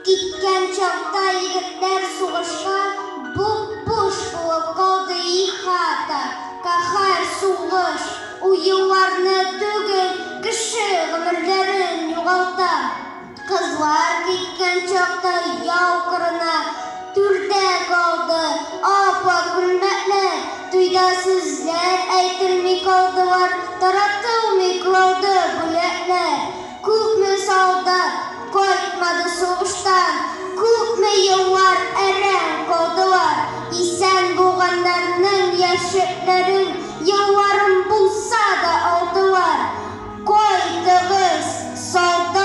Киткән чакта егетләр сугышка, буп-буш булып калды ихата. Каһәр сугыш уелларны түгел, кеше гомерләрен югалта. Кызлар киткән чакта яу кырына, түрдә калды ап-ак күлмәкләр. Туйда сүзләр әйтелми калдылар, таратылмый калды бүләкләр. Күпме солдат кайтмады сугыштан, күпме еллар әрәм калдылар. Исән булганнарның яшьләрен елларын булса да алдылар. Кайтыгыз, солдат!